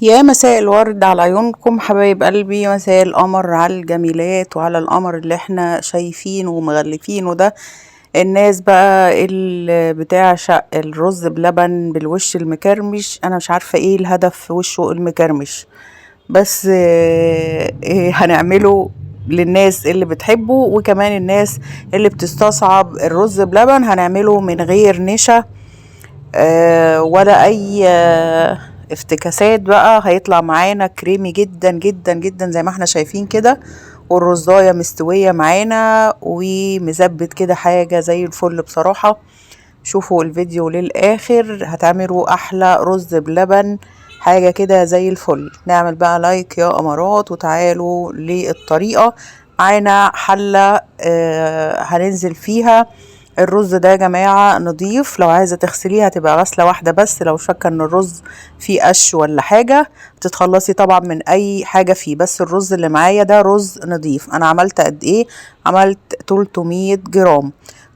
يا مساء الورد على عيونكم حبايب قلبي، مساء القمر على الجميلات وعلى القمر اللي احنا شايفينه ومغلفينه ده. الناس بقى اللي بتعشق الرز بلبن بالوش المكرمش، انا مش عارفة ايه الهدف في وشه المكرمش، بس هنعمله للناس اللي بتحبه، وكمان الناس اللي بتستصعب الرز بلبن هنعمله من غير نشا ولا اي افتكاسات. بقى هيطلع معانا كريمي جدا جدا جدا زي ما احنا شايفين كده، والرزاية مستوية معانا ومزبت كده حاجة زي الفل بصراحة. شوفوا الفيديو للآخر هتعملوا أحلى رز بلبن، حاجة كده زي الفل. نعمل بقى لايك يا أمارات وتعالوا للطريقة. معانا حلة هننزل فيها الرز ده يا جماعة نضيف، لو عايزة تغسليه هتبقى غسلة واحدة بس، لو شاكة ان الرز فيه قش ولا حاجة تتخلصي طبعا من اي حاجة فيه، بس الرز اللي معايا ده رز نضيف. انا عملت قد ايه؟ عملت 300 جرام،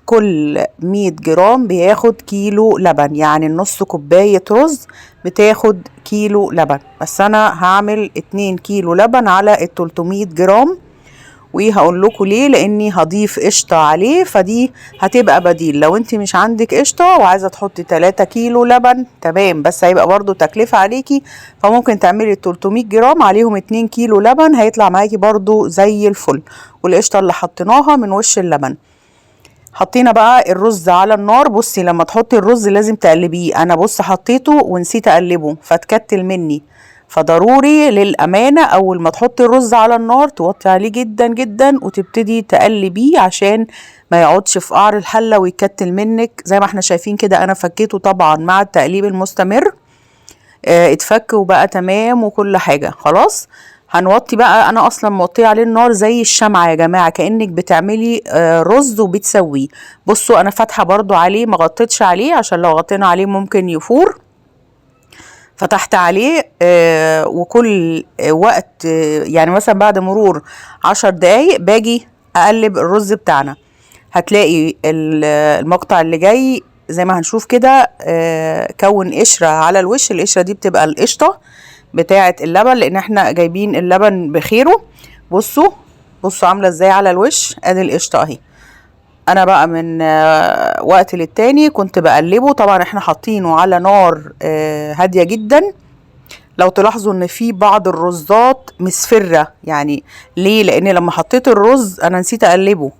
كل 100 جرام بياخد كيلو لبن، يعني نص كوباية رز بتاخد كيلو لبن، بس انا هعمل 2 كيلو لبن على ال 300 جرام. وهقول لكم ليه، لاني هضيف قشطه عليه، فدي هتبقى بديل. لو انت مش عندك قشطه وعايزه تحطي 3 كيلو لبن تمام، بس هيبقى برضو تكلفه عليكي، فممكن تعملي 300 جرام عليهم 2 كيلو لبن، هيطلع معاكي برضو زي الفل. والقشطه اللي حطيناها من وش اللبن. حطينا بقى الرز على النار. بصي لما تحطي الرز لازم تقلبيه، انا بص حطيته ونسيت اقلبه فتكتل مني، فضروري للأمانة أول ما تحطي الرز على النار توطي عليه جدا جدا وتبتدي تقلبيه عشان ما يقعدش في قعر الحلة ويكتل منك. زي ما احنا شايفين كده أنا فكيته طبعا مع التقليب المستمر، اتفك وبقى تمام وكل حاجة خلاص. هنوطي بقى، انا اصلا موطيه عليه النار زي الشمعة يا جماعة، كأنك بتعملي رز وبتسويه. بصوا انا فاتحة برضو عليه، ما غطيتش عليه عشان لو غطينا عليه ممكن يفور. فتحت عليه وكل وقت يعني مثلا بعد مرور 10 دقايق باجي اقلب الرز بتاعنا. هتلاقي المقطع اللي جاي زي ما هنشوف كده كون قشرة على الوش، القشرة دي بتبقى القشطة بتاعة اللبن، لان احنا جايبين اللبن بخيره. بصوا بصوا عاملة ازاي على الوش، ادي القشطة اهي. انا بقى من وقت للتاني كنت بقلبه، طبعا احنا حاطينه على نار هادية جدا. لو تلاحظوا ان في بعض الرزات مصفرة، يعني ليه؟ لان لما حطيت الرز انا نسيت اقلبه،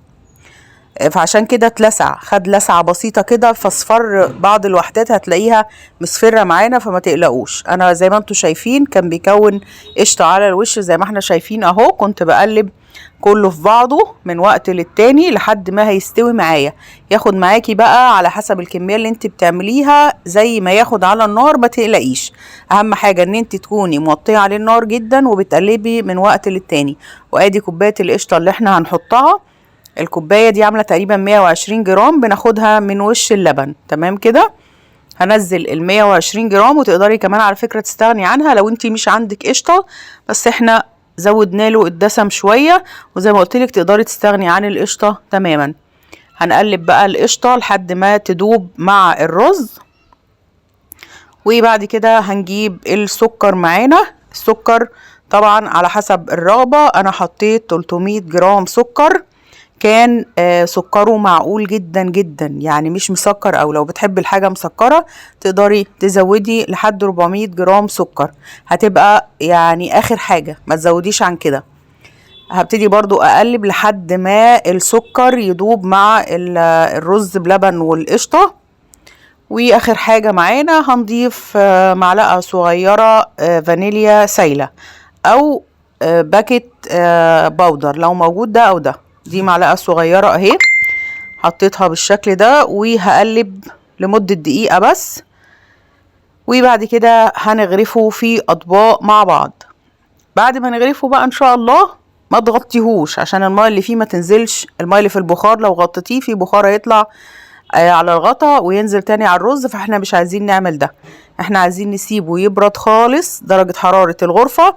فعشان كده اتلسع، خد لسعة بسيطة كده، فاصفر بعض الوحدات هتلاقيها مصفرة معانا، فما تقلقوش. انا زي ما انتوا شايفين كان بيكون قشطة على الوش زي ما احنا شايفين اهو، كنت بقلب كله في بعضه من وقت للتاني لحد ما هيستوي معايا. ياخد معاكي بقى على حسب الكمية اللي انت بتعمليها زي ما ياخد على النار، ما تقلقيش. اهم حاجة ان انت تكوني موطية عليه النار جدا وبتقلبي من وقت للتاني. وادي كوباية القشطة اللي احنا هنحطها، الكوباية دي عاملة تقريبا 120 جرام بناخدها من وش اللبن تمام كده. هنزل ال 120 جرام، وتقدري كمان على فكرة تستغني عنها لو انتي مش عندك قشطة، بس احنا زودنا له الدسم شوية، وزي ما قلت لك تقدري تستغني عن القشطة تماما. هنقلب بقى القشطة لحد ما تدوب مع الرز، وبعد كده هنجيب السكر معانا. السكر طبعا على حسب الرغبة، انا حطيت 300 جرام سكر، كان سكره معقول جدا جدا، يعني مش مسكر، او لو بتحب الحاجة مسكرة تقدري تزودي لحد 400 جرام سكر، هتبقى يعني اخر حاجة، ما تزوديش عن كده. هبتدي برضو اقلب لحد ما السكر يدوب مع الرز بلبن والقشطة. واخر حاجة معانا هنضيف معلقة صغيرة فانيليا سايلة، او باكت باودر لو موجود ده او ده. دي معلقة صغيرة اهي، حطيتها بالشكل ده، وهقلب لمدة دقيقة بس، وبعد كده هنغرفه في اطباق مع بعض. بعد ما نغرفه بقى ان شاء الله ما تغطيهوش عشان الماء اللي فيه ما تنزلش، الماء اللي في البخار لو غطيتيه في بخار هيطلع على الغطا وينزل تاني على الرز، فاحنا مش عايزين نعمل ده. احنا عايزين نسيبه يبرد خالص درجة حرارة الغرفة،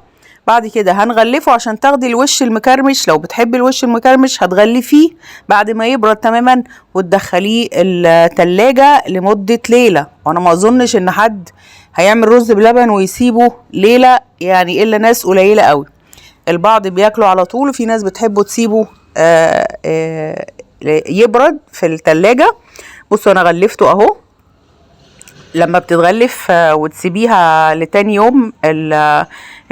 بعد كده هنغلفه عشان تاخدي الوش المكرمش. لو بتحبي الوش المكرمش هتغلفيه بعد ما يبرد تماما وتدخليه التلاجة لمدة ليلة. وانا ما اظنش ان حد هيعمل رز بلبن ويسيبه ليلة، يعني الا ناس قليلة قوي. البعض بياكله على طول، وفي ناس بتحبه تسيبه يبرد في التلاجة. بصوا انا غلفته اهو. لما بتتغلف وتسيبيها لتاني يوم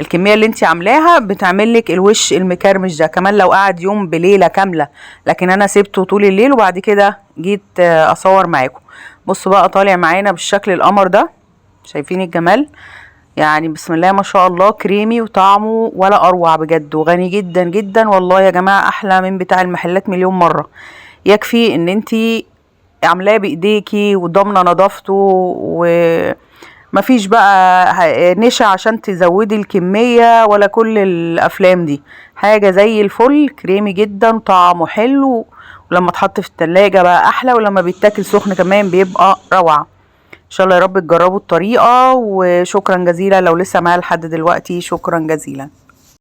الكمية اللي انت عاملاها بتعملك الوش المكرمش ده كمان لو قعد يوم بليلة كاملة. لكن انا سيبته طول الليل وبعد كده جيت اصور معاكم. بصوا بقى طالع معانا بالشكل القمر ده، شايفين الجمال؟ يعني بسم الله ما شاء الله، كريمي وطعمه ولا اروع بجد، وغني جدا جدا والله يا جماعة، احلى من بتاع المحلات مليون مرة. يكفي ان انتي عاملاه بايديكي وضامنه نظافته، ومفيش بقى نشا عشان تزودي الكميه ولا كل الافلام دي. حاجه زي الفل، كريمي جدا، طعمه حلو، ولما اتحط في التلاجة بقى احلى، ولما بيتاكل سخن كمان بيبقى روعه. ان شاء الله يا رب تجربوا الطريقه. وشكرا جزيلا لو لسه معايا لحد دلوقتي، شكرا جزيلا.